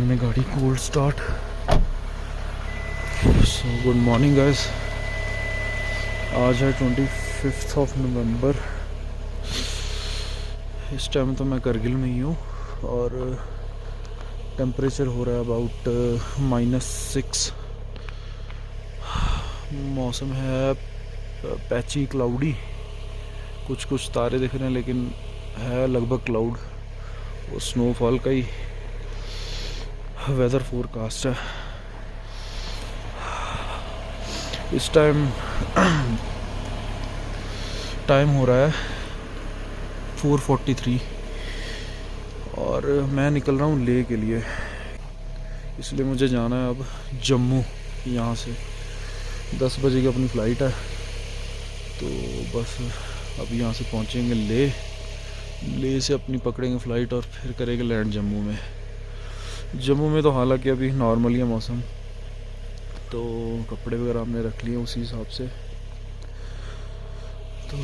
मैंने गाड़ी cold start. So good morning guys. आज है 25 नवंबर। इस टाइम तो मैं करगिल में ही हूँ और टेम्परेचर हो रहा है अबाउट -6। मौसम है पैची क्लाउडी, कुछ कुछ तारे दिख रहे हैं लेकिन है लगभग क्लाउड। वो स्नोफॉल का ही वेदर फोरकास्ट है। इस टाइम हो रहा है 4:43 और मैं निकल रहा हूँ लेह के लिए। इसलिए मुझे जाना है अब जम्मू। यहाँ से 10 बजे की अपनी फ़्लाइट है, तो बस अब यहाँ से पहुँचेंगे लेह से अपनी पकड़ेंगे फ़्लाइट और फिर करेंगे लैंड जम्मू में। जम्मू में तो हालांकि अभी नॉर्मल ही है मौसम, तो कपड़े वगैरह हमने रख लिए उसी हिसाब से। तो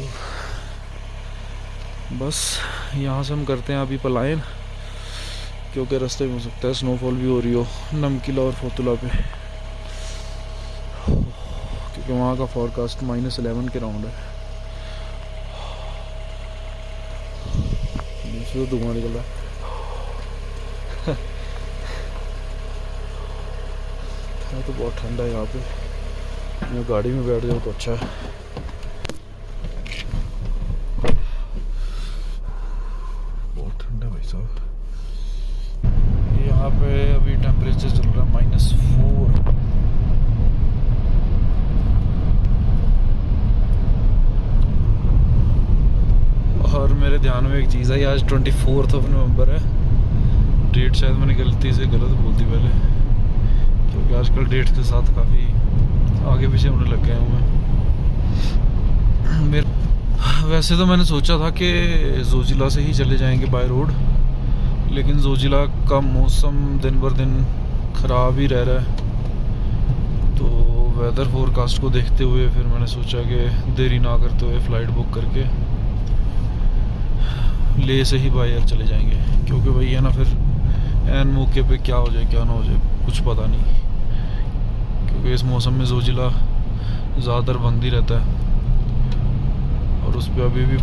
बस यहाँ से हम करते हैं अभी पलायन, क्योंकि रास्ते में हो सकता है स्नोफॉल भी हो रही हो नमकीला और फोतुला पे, क्योंकि वहाँ का फॉरकास्ट -11 के राउंड है। तो धुआं निकल रहा है। तो बहुत ठंडा है यहाँ पे। मैं गाड़ी में बैठ जाऊँ तो अच्छा है। बहुत ठंडा भाई साहब। यहाँ पे अभी टेम्परेचर चल रहा है -4। और मेरे ध्यान में एक चीज़ आई, आज 24 नवंबर है। डेट शायद मैंने गलती से गलत बोल दी पहले, क्योंकि आजकल डेट के साथ काफ़ी आगे पीछे होने लग गया हूँ मैं। वैसे तो मैंने सोचा था कि जोजिला से ही चले जाएंगे बाय रोड, लेकिन जोजिला का मौसम दिन बर दिन ख़राब ही रह रहा है। तो वेदर फोरकास्ट को देखते हुए फिर मैंने सोचा कि देरी ना करते हुए फ़्लाइट बुक करके ले से ही बाय एयर चले जाएंगे, क्योंकि भाई है ना फिर एन मौके पे क्या हो जाए क्या ना हो जाए कुछ पता नहीं। क्योंकि इस मौसम में जोजिला ज़्यादातर बंद ही रहता है और उस पर अभी भी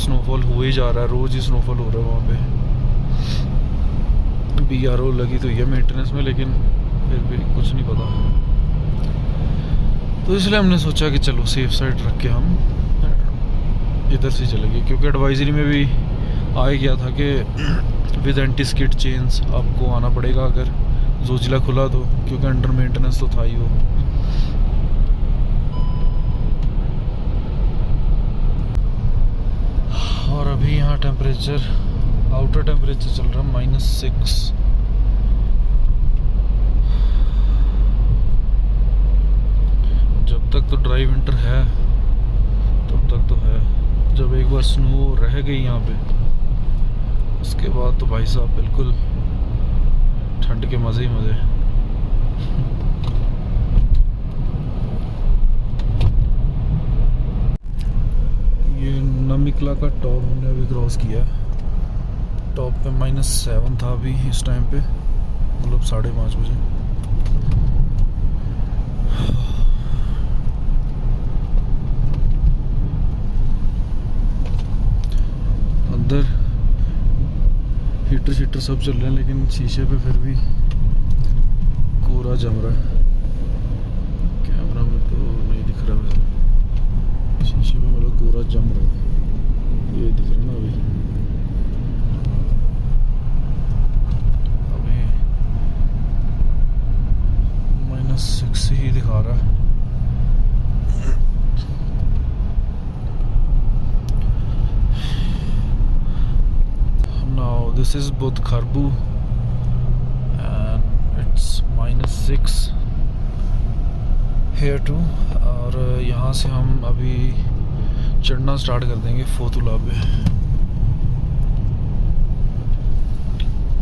स्नोफॉल हो ही जा रहा है, रोज़ ही स्नोफॉल हो रहा है वहाँ पे। BRO लगी तो ये मेंटेनेंस में, लेकिन फिर भी कुछ नहीं पता। तो इसलिए हमने सोचा कि चलो सेफ साइड रख के हम इधर से चलेंगे, क्योंकि एडवाइजरी में भी आ गया था कि विद एंटी स्किड चेन्स आपको आना पड़ेगा अगर जोजिला खुला तो, क्योंकि अंडर मेंटेनेंस तो था ही वो। और अभी यहाँ टेम्परेचर, आउटर टेम्परेचर चल रहा है -6। जब तक तो ड्राई विंटर है तब तक तो है। जब एक बार स्नो रह गई यहाँ पे, उसके बाद तो भाई साहब बिल्कुल ठंड के मज़े ही मज़े। ये नमिकला का टॉप हमने अभी क्रॉस किया। टॉप पे -7 था अभी इस टाइम पे, मतलब 5:30 बजे। अंदर हीटर सब चल रहे हैं, लेकिन शीशे पे फिर भी कोहरा जम रहा है। कैमरा में तो नहीं दिख रहा, वैसे शीशे पे मतलब कोहरा जम रहा है। ये दिख रहा है ना अभी -6 ही दिखा रहा है। This is Budh Kharbu and it's -6 here too। और यहाँ से हम अभी चढ़ना स्टार्ट कर देंगे फोतुला पे।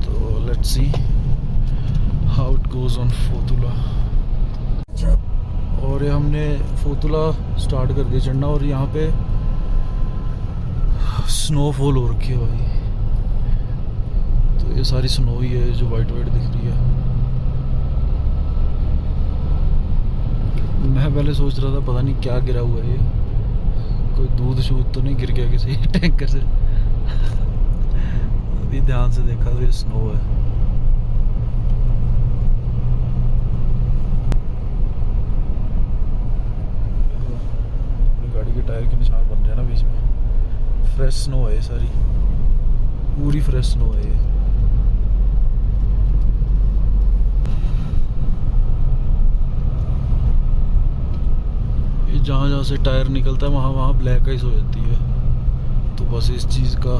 तो let's see how it goes on फोतुला। और ये हमने फोतुला स्टार्ट कर दिया चढ़ना, और यहाँ पे स्नोफॉल हो रखी है भाई। तो ये सारी स्नो ही है जो वाइट दिख रही है। मैं पहले सोच रहा था पता नहीं क्या गिरा हुआ है ये, कोई दूध शूध तो नहीं गिर गया किसी टैंकर से। अभी ध्यान से देखा तो ये स्नो है। गाड़ी के टायर के निशान बन रहे हैं ना बीच में। फ्रेश स्नो है सारी, पूरी फ्रेश स्नो है ये। जहाँ जहाँ से टायर निकलता है वहाँ वहाँ ब्लैक आइस हो जाती है, तो बस इस चीज़ का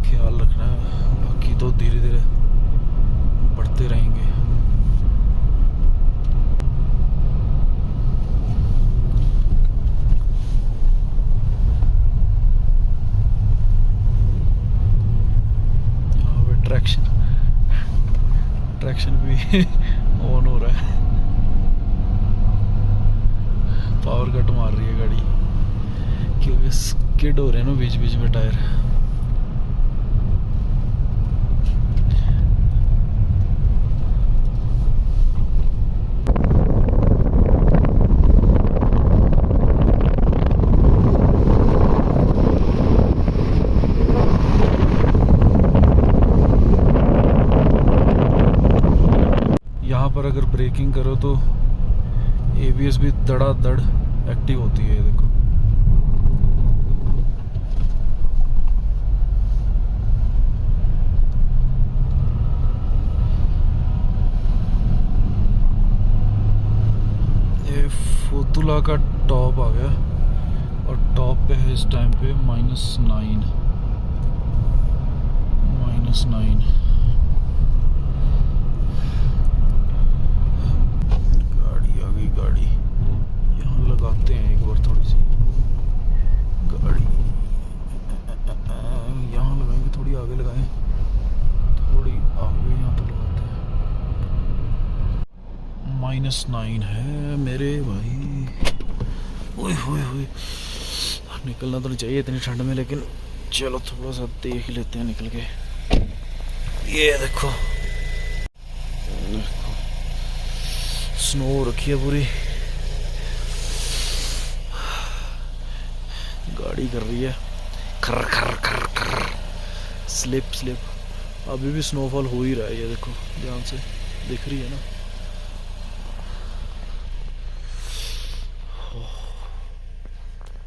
ख्याल रखना है। बाकी तो धीरे धीरे बढ़ते रहेंगे। यहाँ पे ट्रैक्शन भी ऑन हो रहा है। पावर कट मार रही है गाड़ी क्योंकि स्किड हो रहे हैं ना बीच बीच में टायर। यहाँ पर अगर ब्रेकिंग करो तो ABS भी धड़ाधड़ एक्टिव होती है। ये देखो ये फोतुला का टॉप आ गया और टॉप पे है इस टाइम पे -9। गाड़ी यहाँ लगाते हैं एक बार, थोड़ी सी गाड़ी यहाँ लगाएंगे, थोड़ी आगे लगाएं, थोड़ी आगे यहाँ तो लगाते हैं। -9 है मेरे भाई। ओए होए होए, निकलना तो नहीं चाहिए इतनी ठंड में, लेकिन चलो थोड़ा सा देख लेते हैं निकल के। ये देखो स्नो रखी है पूरी, गाड़ी कर रही है खर खर खर खर, स्लिप स्लिप। अभी भी स्नोफॉल हो ही रहा है, ये देखो ध्यान से दिख रही है ना।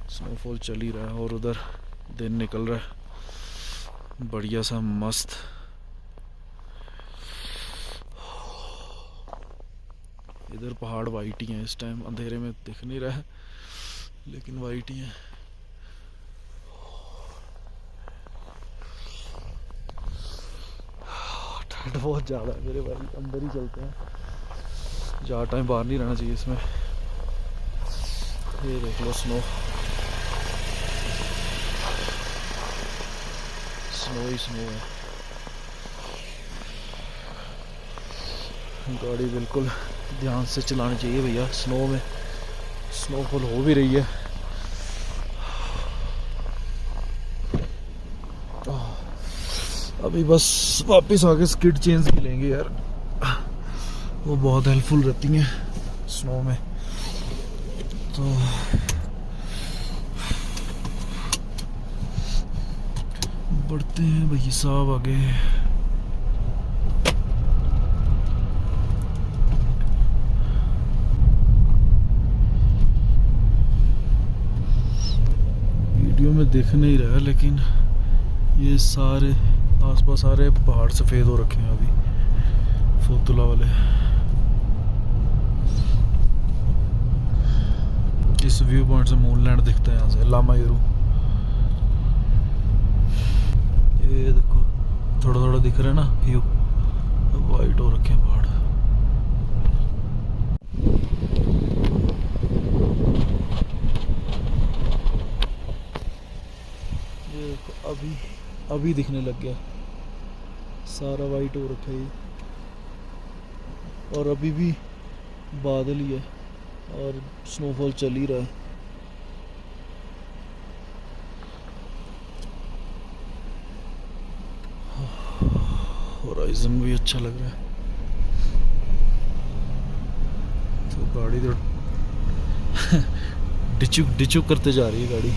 स्नोफॉल चल ही रहा है और उधर दिन निकल रहा है बढ़िया सा मस्त। इधर पहाड़ वाइट ही हैं इस टाइम, अंधेरे में दिख नहीं रहा है लेकिन वाइट ही हैं। ठंड बहुत ज़्यादा है मेरे भाई, अंदर ही चलते हैं, ज़्यादा टाइम बाहर नहीं रहना चाहिए इसमें। ये देख लो स्नो, स्नो ही स्नो है। गाड़ी बिल्कुल ध्यान से चलानी चाहिए भैया, स्नो में स्नोफॉल हो भी रही है। अभी बस वापस आके स्किड चेंज भी लेंगे यार, वो बहुत हेल्पफुल रहती हैं स्नो में। तो बढ़ते हैं भाई साहब आगे। वीडियो में दिख नहीं रहा है लेकिन ये सारे आसपास सारे पहाड़ सफ़ेद हो रखे हैं अभी, फोतुला वाले। इस व्यू पॉइंट से मूनलैंड दिखता है यहाँ से, लामायूरू। ये देखो थोड़ा थोड़ा दिख रहा है ना व्यू, वाइट हो रखे हैं पहाड़। ये देखो अभी दिखने लग गया, सारा वाइट हो रखा है और अभी भी बादल ही है और स्नोफॉल चल ही रहा है। भी अच्छा लग रहा है। तो गाड़ी तो डिचुक डिचुक करते जा रही है गाड़ी।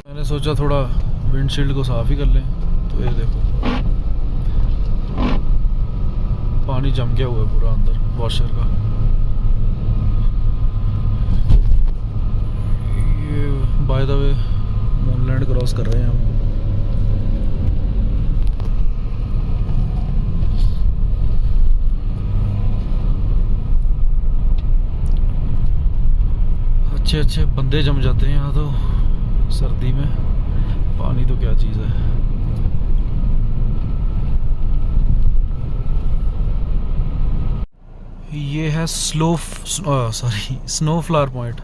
मैंने सोचा थोड़ा विंडशील्ड को साफ ही कर लें, तो ये देखो पानी जम गया हुआ है पूरा अंदर वॉशर का। ये by the way moonland cross कर रहे हैं हम। अच्छे अच्छे बंदे जम जाते हैं यहाँ तो सर्दी में। पानी तो क्या चीज़ है। ये है स्नोफ्लावर पॉइंट।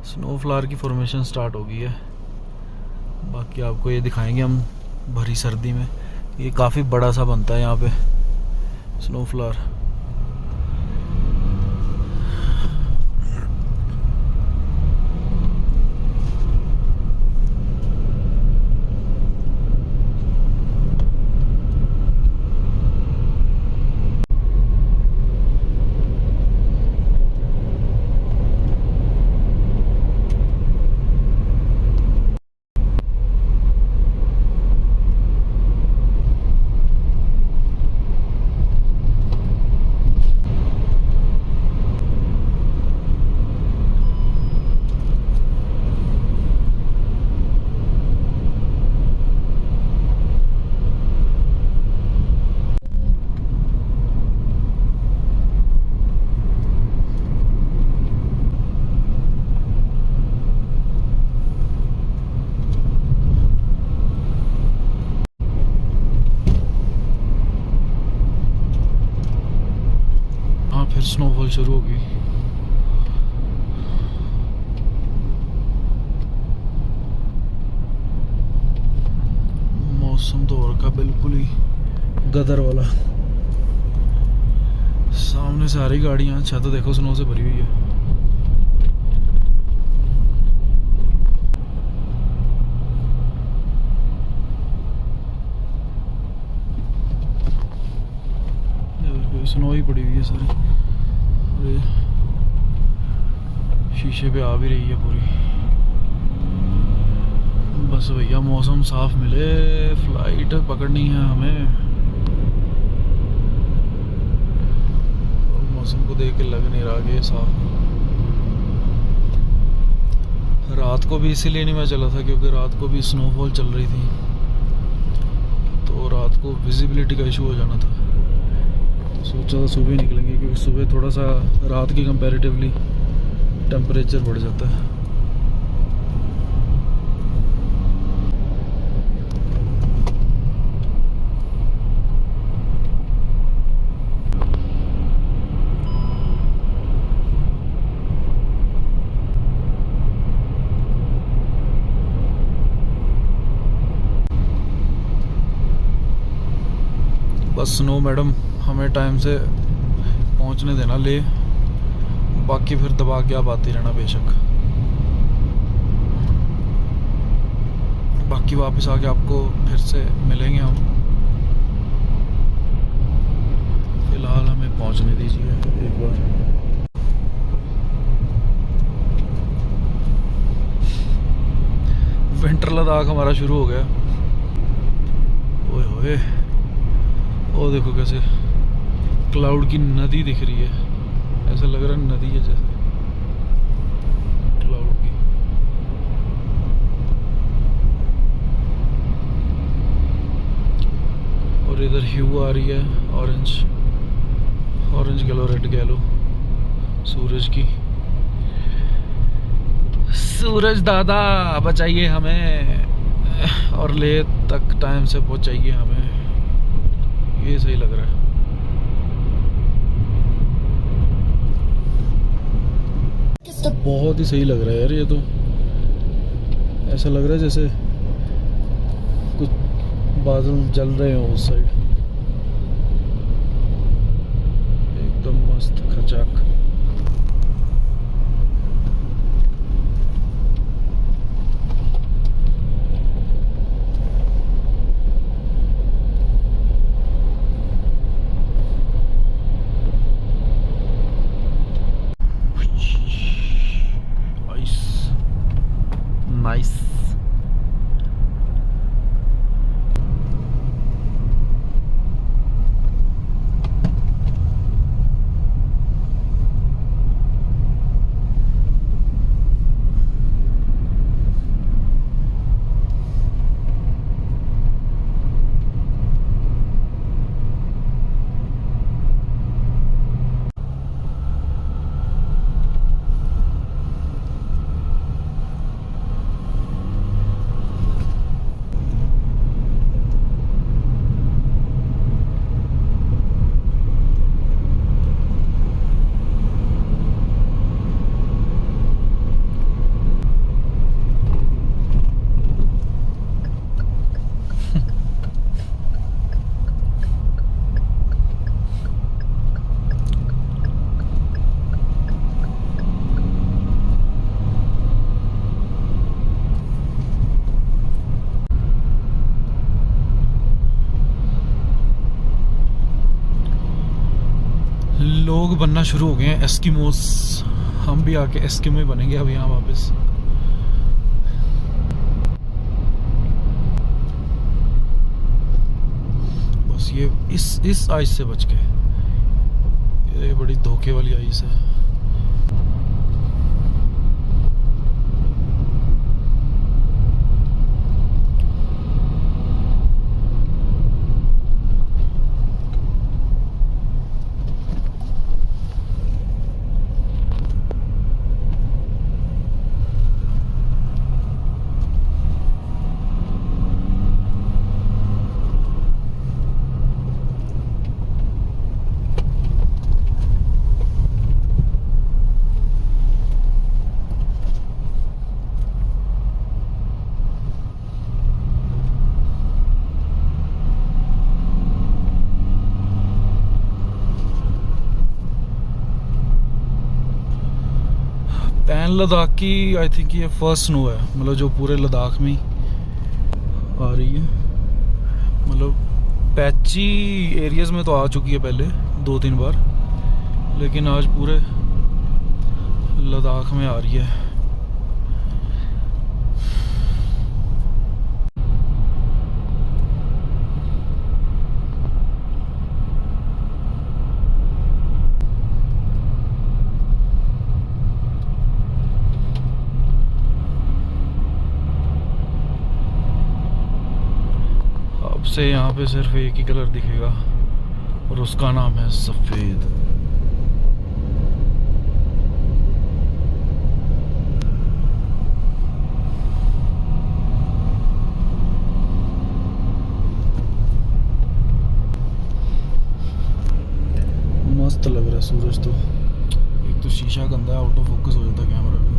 स्नोफ्लावर की फॉर्मेशन स्टार्ट हो गई है। बाकी आपको ये दिखाएंगे हम भरी सर्दी में। ये काफ़ी बड़ा सा बनता है यहाँ पे स्नोफ्लावर। फिर स्नोफॉल शुरू हो गई। मौसम तो और का बिल्कुल ही गदर वाला। सामने सारी गाड़ियां, छत देखो स्नो से भरी हुई है। स्नो ही पड़ी हुई है सारी। शीशे पे आ भी रही है पूरी। बस भैया मौसम साफ मिले, फ्लाइट पकड़नी है हमें। और मौसम को देख के लग नहीं रहा कि साफ। रात को भी इसीलिए नहीं मैं चला था क्योंकि रात को भी स्नोफॉल चल रही थी, तो रात को विजिबिलिटी का इशू हो जाना था। सोचा था सुबह निकलेंगे क्योंकि सुबह थोड़ा सा रात की कंपैरेटिवली टेम्परेचर बढ़ जाता है। बस स्नो मैडम हमें टाइम से पहुंचने देना ले, बाकी फिर दबा के आप आते रहना बेशक। बाकी वापस आके आपको फिर से मिलेंगे हम। फिलहाल हमें पहुंचने दीजिए एक बार। विंटर लद्दाख हमारा शुरू हो गया। ओए होए, ओ देखो कैसे क्लाउड की नदी दिख रही है। ऐसा लग रहा है नदी है जैसे क्लाउड की। और इधर ह्यू आ रही है ऑरेंज कह लो, रेड कह लो, सूरज की। सूरज दादा बचाइए हमें और ले तक टाइम से पहुंचाइए हमें। ये सही लग रहा है। बहुत ही सही लग रहा है यार। ये तो ऐसा लग रहा है जैसे कुछ बादल जल रहे हो उस साइड। एकदम मस्त खचाक। लोग बनना शुरू हो गए हैं एस्किमोस। हम भी आके एस्किमो ही बनेंगे अब यहाँ वापस। बस ये इस आइस से बच के, ये बड़ी धोखे वाली आइस है। पैन लद्दाख की आई थिंक ये फर्स्ट स्नो है, मतलब जो पूरे लद्दाख में आ रही है। मतलब पैची एरियाज में तो आ चुकी है पहले 2-3 बार, लेकिन आज पूरे लद्दाख में आ रही है। से यहाँ पे सिर्फ एक ही कलर दिखेगा और उसका नाम है सफ़ेद। मस्त लग रहा है सूरज तो। एक तो शीशा गंदा है, आउट ऑफ फोकस हो जाता है कैमरा भी।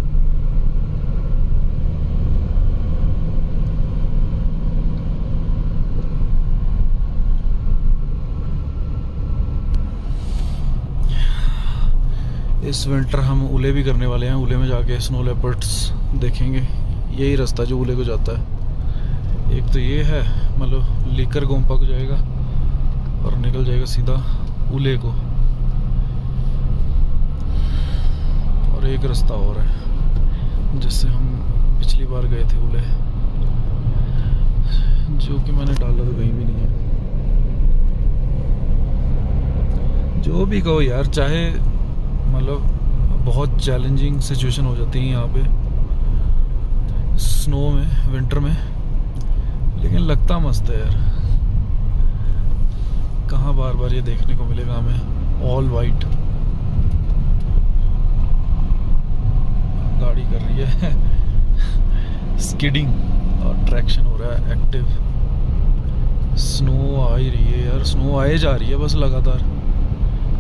इस विंटर हम उले भी करने वाले हैं। उले में जाके स्नो लेपर्ड्स देखेंगे। यही रास्ता जो उले को जाता है। एक तो ये है, मतलब लीकर गोम्पा को जाएगा और निकल जाएगा सीधा उले को। और एक रास्ता और है जिससे हम पिछली बार गए थे उले, जो कि मैंने डाला तो कहीं भी नहीं है। जो भी कहो यार, चाहे मतलब बहुत चैलेंजिंग सिचुएशन हो जाती है यहाँ पे स्नो में, विंटर में, लेकिन लगता मस्त है यार। कहाँ बार बार ये देखने को मिलेगा हमें ऑल वाइट। गाड़ी कर रही है स्किडिंग और ट्रैक्शन हो रहा है एक्टिव। स्नो आ ही रही है यार, स्नो आए जा रही है बस लगातार।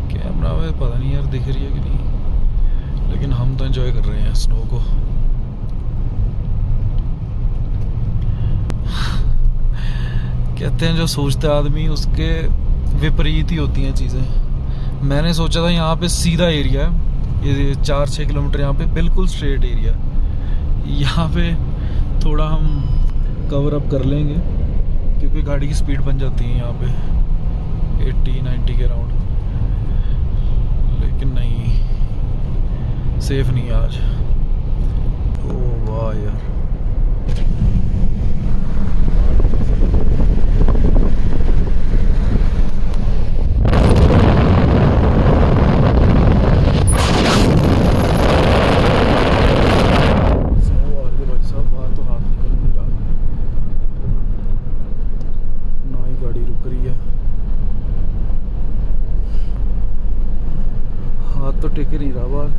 कैमरा में पता नहीं यार दिख रही है कि नहीं, लेकिन हम तो एंजॉय कर रहे हैं स्नो को। कहते हैं जो सोचता है आदमी उसके विपरीत ही होती हैं चीज़ें। मैंने सोचा था यहाँ पे सीधा एरिया है, ये 4-6 किलोमीटर यहाँ पे बिल्कुल स्ट्रेट एरिया। यहाँ पे थोड़ा हम कवर अप कर लेंगे क्योंकि गाड़ी की स्पीड बन जाती है यहाँ पे 80-90 के अराउंड। लेकिन नहीं, सेफ नहीं है आज। ओह वाह यार, तो टिक नहीं रहा बाहर।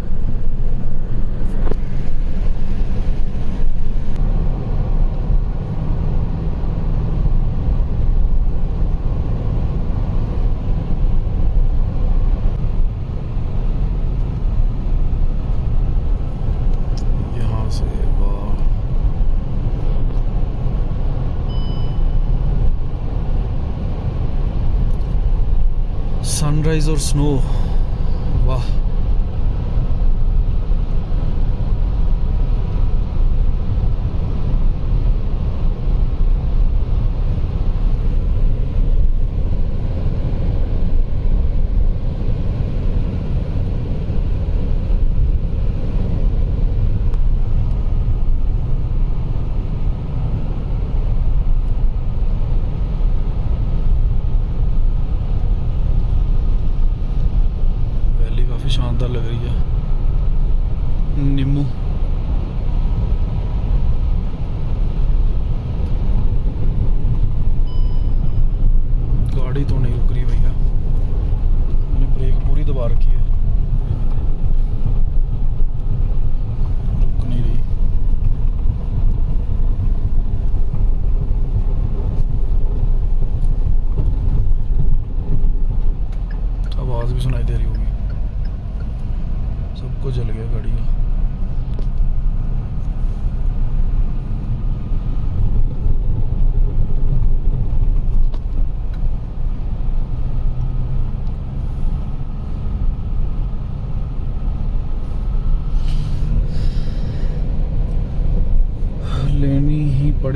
यहाँ से वाह, सनराइज और स्नो, वाह।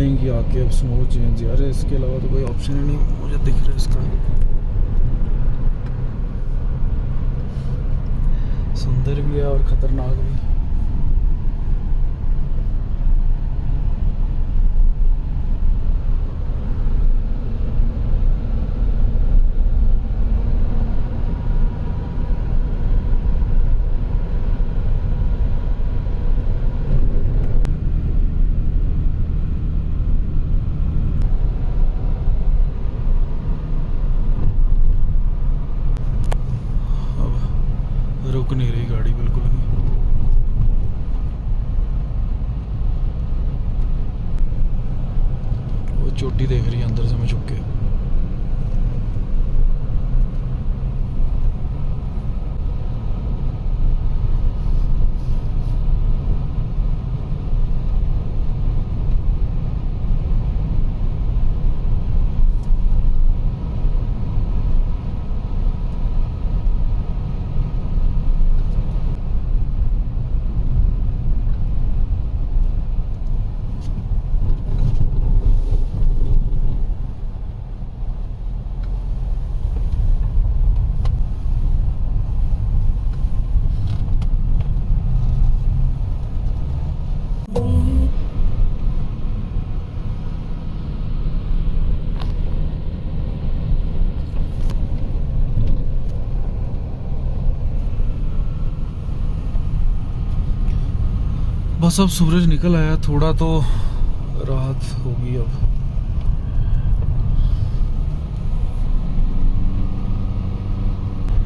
पड़ेंगी आके अब स्नो चेंज। यार इसके अलावा तो कोई ऑप्शन ही नहीं मुझे दिख रहा है इसका। सुंदर भी है और ख़तरनाक भी। रुक नहीं रही गाड़ी बिल्कुल भी। वो चोटी देख रही है अंदर से मैं छुप के। बस अब सूरज निकल आया, थोड़ा तो राहत होगी अब।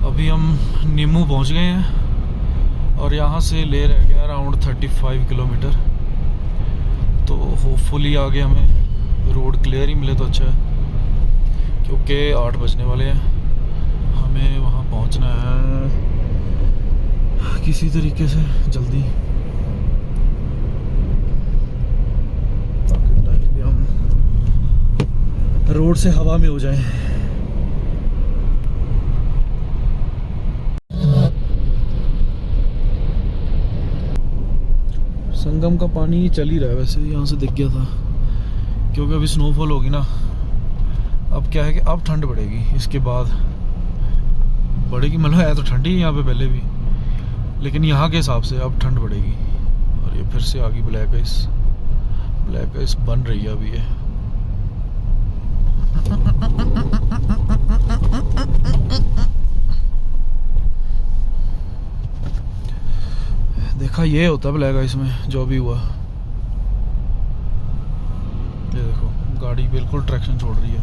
अभी हम नीमू पहुंच गए हैं और यहाँ से ले रह गया अराउंड 35 किलोमीटर। तो होपफुली आगे हमें रोड क्लियर ही मिले तो अच्छा है, क्योंकि 8 बजने वाले हैं। हमें वहाँ पहुँचना है किसी तरीके से जल्दी, रोड से हवा में हो जाए। संगम का पानी चल ही रहा है वैसे, यहाँ से दिख गया था, क्योंकि अभी स्नोफॉल होगी ना। अब क्या है कि अब ठंड बढ़ेगी, इसके बाद बढ़ेगी। मतलब है तो ठंडी है यहाँ पे पहले भी, लेकिन यहाँ के हिसाब से अब ठंड बढ़ेगी। और ये फिर से आ गई ब्लैक आइस बन रही है अभी ये। देखा, ये होता है ब्लैक आइस में जो भी हुआ। ये देखो गाड़ी बिल्कुल ट्रैक्शन छोड़ रही है।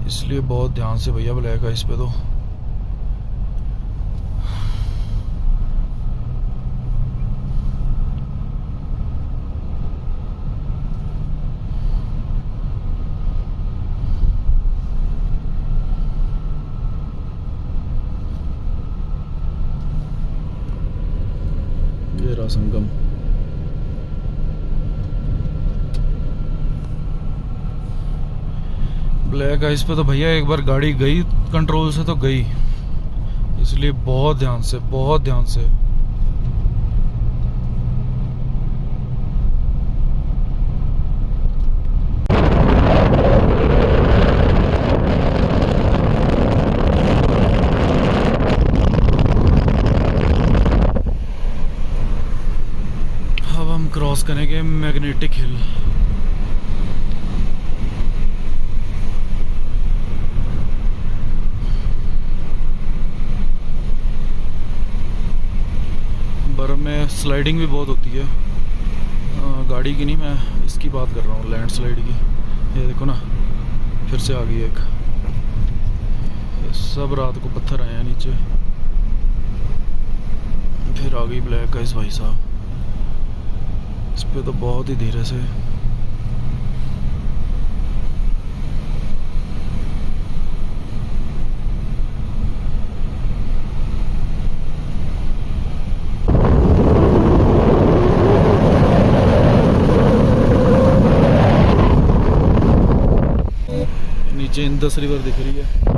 इसलिए बहुत ध्यान से भैया ब्लैक आइस पे तो। संगम ब्लैक आइस पे तो भैया एक बार गाड़ी गई कंट्रोल से तो गई, इसलिए बहुत ध्यान से क्रॉस करेंगे मैग्नेटिक हिल। बर्फ में स्लाइडिंग भी बहुत होती है। गाड़ी की नहीं, मैं इसकी बात कर रहा हूँ, लैंडस्लाइड की। ये देखो ना, फिर से आ गई एक। ये सब रात को पत्थर आए हैं नीचे। फिर आ गई ब्लैक आइस भाई साहब। इस पे तो बहुत ही धीरे से। नीचे इंदस रिवर दिख रही है।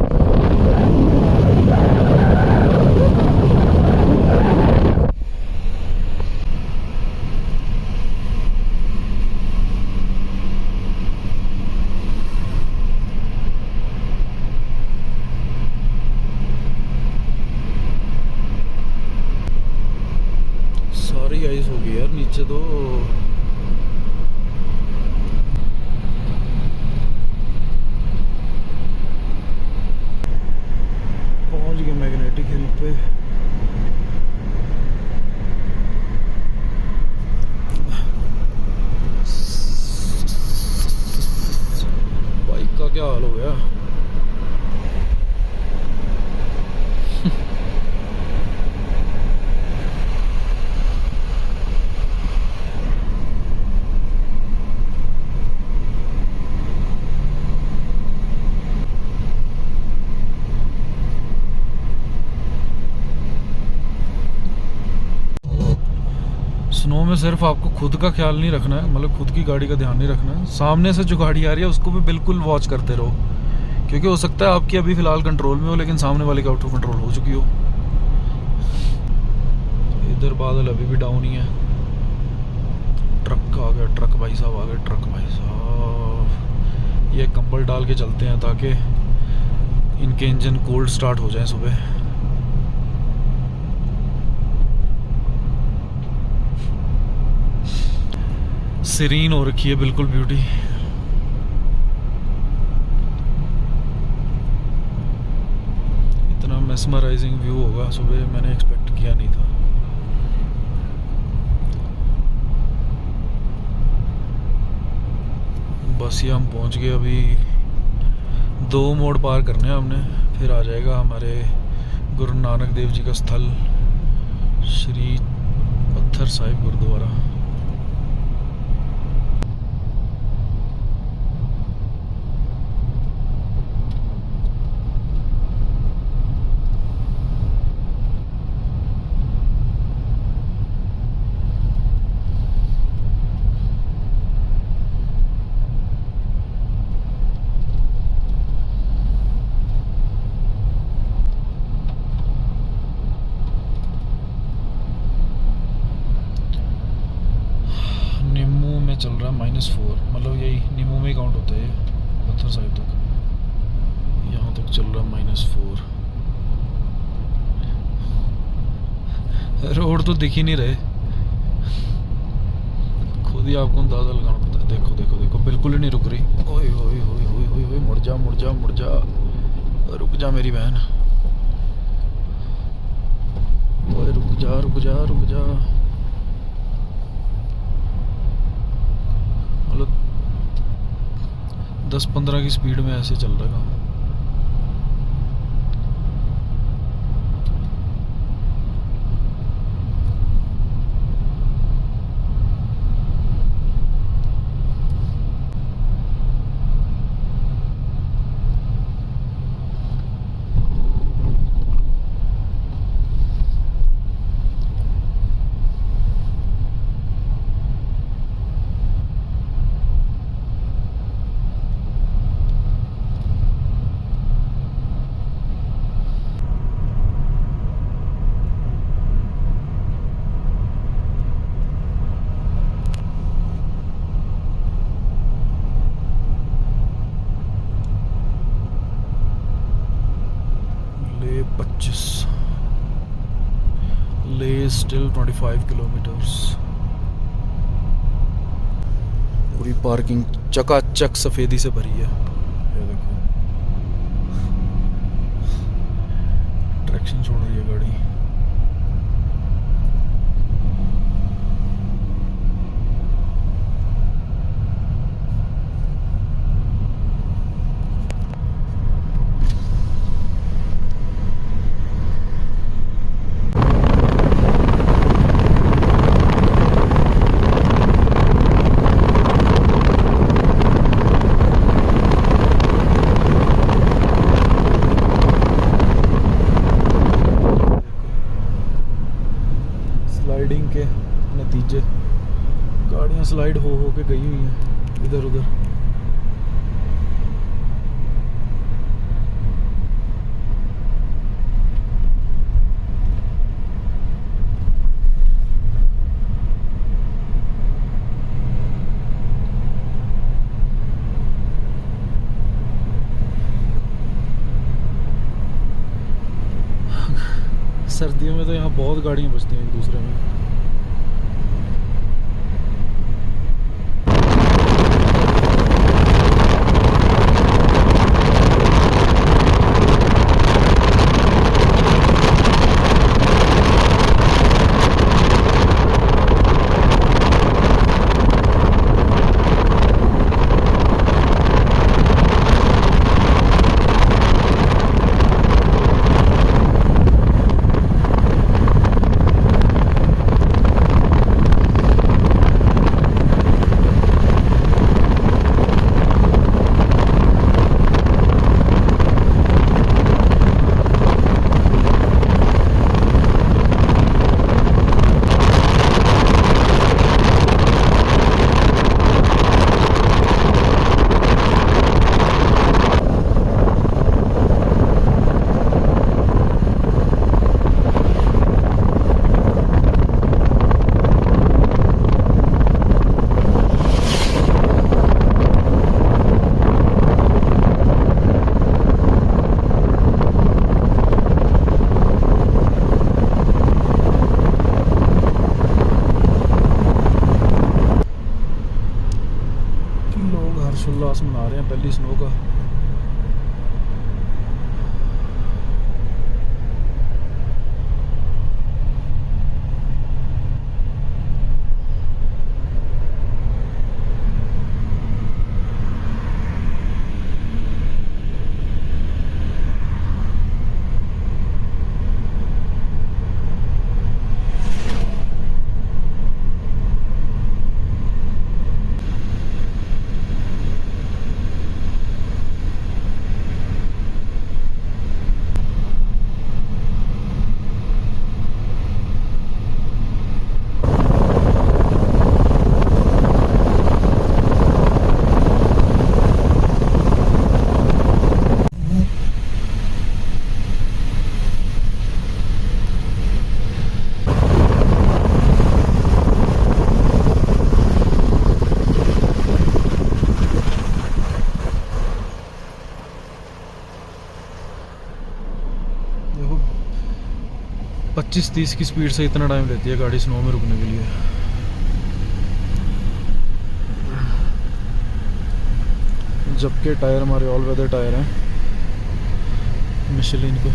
सारी आइस हो गई यार नीचे तो। पहुंच गए मैग्नेटिक हिल पे। बाइक का क्या हाल हो गया। स्नो में सिर्फ आपको खुद का ख्याल नहीं रखना है, मतलब खुद की गाड़ी का ध्यान नहीं रखना है, सामने से जो गाड़ी आ रही है उसको भी बिल्कुल वॉच करते रहो, क्योंकि हो सकता है आपकी अभी फ़िलहाल कंट्रोल में हो लेकिन सामने वाले की आउट ऑफ कंट्रोल हो चुकी हो। इधर बादल अभी भी डाउन ही है। ट्रक आ गया, ट्रक भाई साहब आ गए, ट्रक भाई साहब। ये कंबल डाल के चलते हैं ताकि इनके इंजन कोल्ड स्टार्ट हो जाए सुबह। सीरीन हो रखी है बिल्कुल ब्यूटी। इतना मेस्मराइजिंग व्यू होगा सुबह मैंने एक्सपेक्ट किया नहीं था। बस ये हम पहुंच गए। अभी 2 मोड़ पार करने हैं हमने, फिर आ जाएगा हमारे गुरु नानक देव जी का स्थल श्री पत्थर साहिब गुरुद्वारा। चल रहा है -4, मतलब यही नीमू में काउंट होता है ये पत्थर साहिब तक। यहाँ तक चल रहा है -4। रोड तो दिख ही नहीं रहे, खुद ही आपको अंदाजा लगाना पड़ता है। देखो देखो देखो बिल्कुल ही नहीं रुक रही। ओए ओए ओए ओए ओए ओए, मुड़ जा मुड़ जा मुड़ जा, रुक जा मेरी बहन। ओए रुक जा रुक जा रुक जा। मतलब 10-15 की स्पीड में ऐसे चल रहा है। ले स्टिल 25 किलोमीटर्स। पूरी पार्किंग चकाचक सफेदी से भरी है। ये देखो ट्रैक्शन छोड़ रही है गाड़ी। स्लाइडिंग के नतीजे गाड़ियां स्लाइड हो के गई हुई हैं इधर उधर। सर्दियों में तो यहाँ बहुत गाड़ियाँ बचती हैं एक दूसरे में। फाइनली स्नो का। देखो 25-30 की स्पीड से इतना टाइम लेती है गाड़ी स्नो में रुकने के लिए। जबकि टायर हमारे ऑल वेदर टायर हैं मिशेलिन को।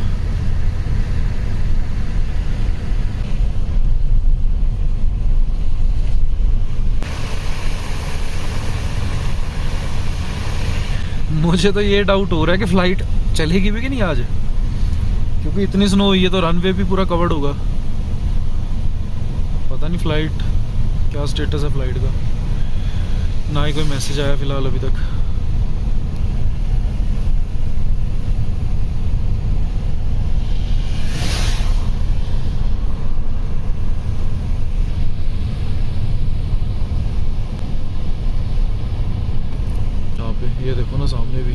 मुझे तो ये डाउट हो रहा है कि फ्लाइट चलेगी भी कि नहीं आज, क्योंकि इतनी स्नो हुई है तो रनवे भी पूरा कवर्ड होगा। पता नहीं फ्लाइट क्या स्टेटस है फ्लाइट का, ना ही कोई मैसेज आया फिलहाल अभी तक। यहाँ पे ये देखो ना, सामने भी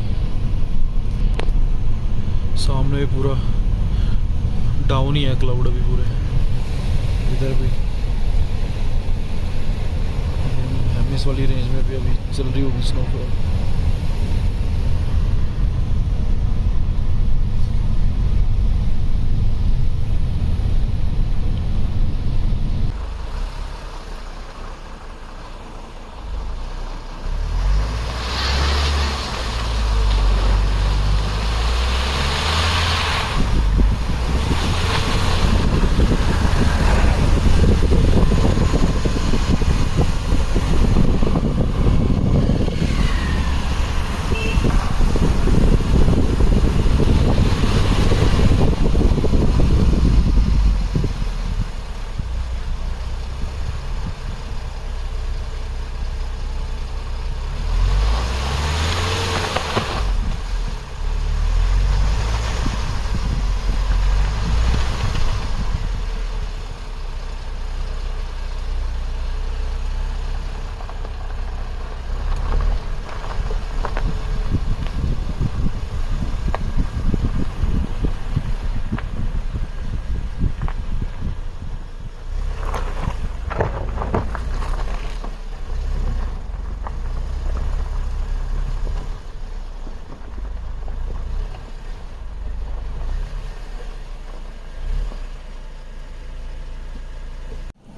पूरा डाउन ही है क्लाउड अभी पूरे। इधर भी हेमिस वाली रेंज में भी अभी चल रही होगी स्नोफॉल।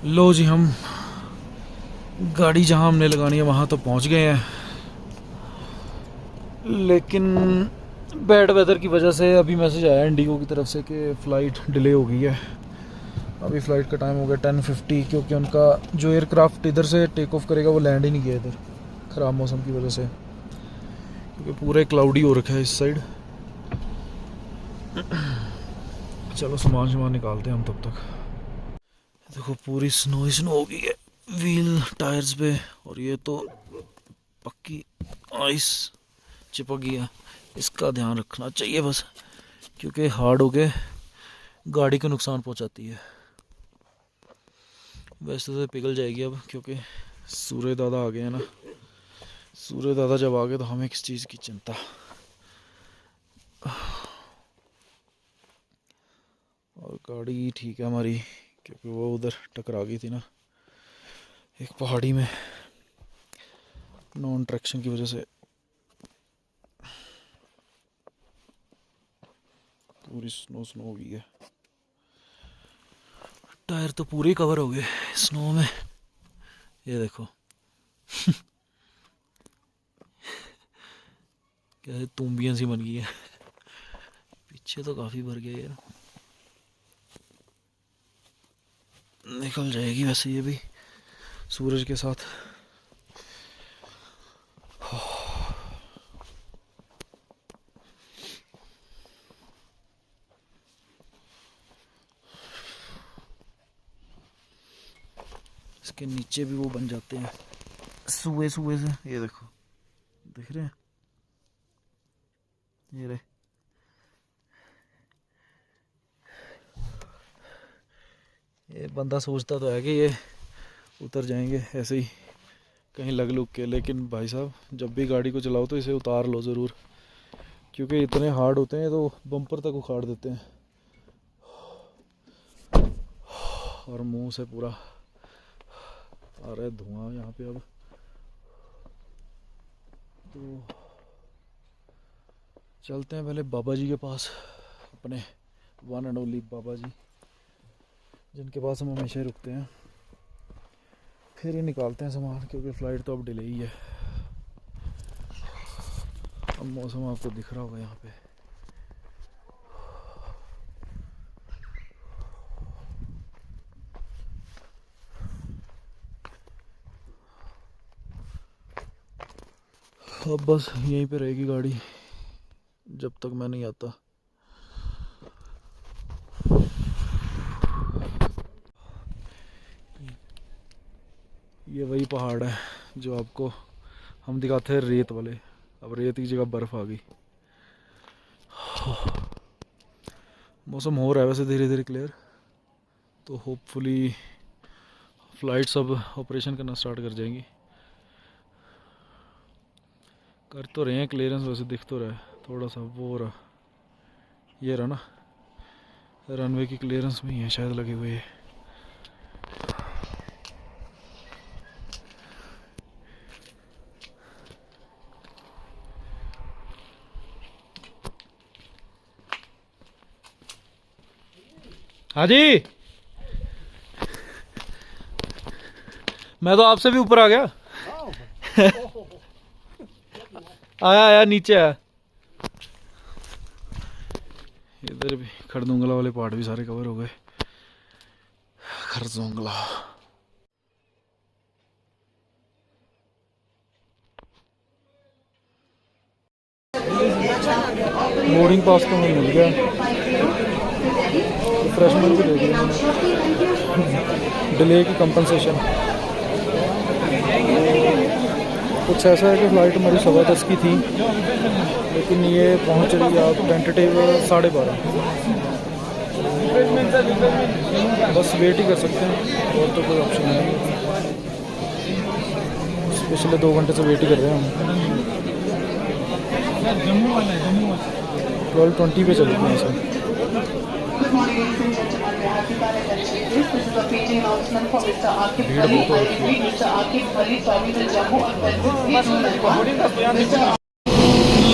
लो जी, हम गाड़ी जहाँ हमने लगानी है वहाँ तो पहुँच गए हैं, लेकिन बैड वेदर की वजह से अभी मैसेज आया इंडिगो की तरफ से कि फ़्लाइट डिले हो गई है। अभी फ़्लाइट का टाइम हो गया 10:50, क्योंकि उनका जो एयरक्राफ्ट इधर से टेक ऑफ करेगा वो लैंड ही नहीं किया इधर, ख़राब मौसम की वजह से, क्योंकि पूरे क्लाउडी हो रखा है इस साइड। चलो सामान निकालते हैं हम तब तक। देखो पूरी स्नो ही स्नो हो गई है व्हील टायर्स पे, और ये तो पक्की आइस चिपक गया। इसका ध्यान रखना चाहिए बस, क्योंकि हार्ड हो के गाड़ी को नुकसान पहुंचाती है। वैसे तो पिघल जाएगी अब, क्योंकि सूर्य दादा आ गए हैं ना। सूर्य दादा जब आ गए तो हमें किस चीज़ की चिंता। और गाड़ी ठीक है हमारी, क्योंकि वो उधर टकरा गई थी ना एक पहाड़ी में, नॉन ट्रैक्शन की वजह से पूरी स्नो स्नो हो गई है। टायर तो पूरे कवर हो गए स्नो में, ये देखो। क्या तुम्बियाँ सी बन गई है। पीछे तो काफ़ी भर गया यार, निकल जाएगी वैसे ये भी सूरज के साथ। इसके नीचे भी वो बन जाते हैं सुए सुए से, ये देखो दिख रहे हैं, ये रहे। ये बंदा सोचता तो है कि ये उतर जाएंगे ऐसे ही कहीं लग लुग के, लेकिन भाई साहब जब भी गाड़ी को चलाओ तो इसे उतार लो ज़रूर, क्योंकि इतने हार्ड होते हैं तो बम्पर तक उखाड़ देते हैं। और मुंह से पूरा आ रहा है धुआं यहाँ पे। अब तो चलते हैं पहले बाबा जी के पास, अपने वन एंड ओनली बाबा जी, जिनके पास हम हमेशा ही रुकते हैं। फिर ही निकालते हैं सामान, क्योंकि फ़्लाइट तो अब डिले ही है। अब मौसम आपको दिख रहा होगा यहाँ पे, अब बस यहीं पे रहेगी गाड़ी जब तक मैं नहीं आता। ये वही पहाड़ है जो आपको हम दिखाते हैं रेत वाले, अब रेत की जगह बर्फ़ आ गई। मौसम हो रहा है वैसे धीरे धीरे क्लियर, तो होपफुली फ़्लाइट सब ऑपरेशन करना स्टार्ट कर जाएंगी। कर तो रहे हैं क्लियरेंस, वैसे दिख तो रहा है थोड़ा सा वो हो रहा, ये रहा ना रनवे की क्लियरेंस में ही है शायद लगे हुए। हाँ जी, मैं तो आपसे भी ऊपर आ गया। आया आया नीचे आया। इधर भी खरदोंगला वाले पहाड़ भी सारे कवर हो गए। खरदोंगला बोर्डिंग पास तो हमें मिल गया, रिफ्रेशमेंट भी दे दिया, डिले की कंपनसेशन। कुछ ऐसा है कि फ़्लाइट हमारी 10:15 की थी, लेकिन ये पहुंच रही है आप टेंटेटिव 12:30। बस वेट ही कर सकते हैं, और तो कोई ऑप्शन नहीं। पिछले 2 घंटे से वेट ही कर रहे हैं हम। 12:20 पे चलते हैं सर। भीड़ बहुत हो रखी है।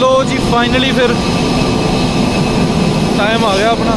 लो जी फाइनली फिर टाइम आ गया अपना।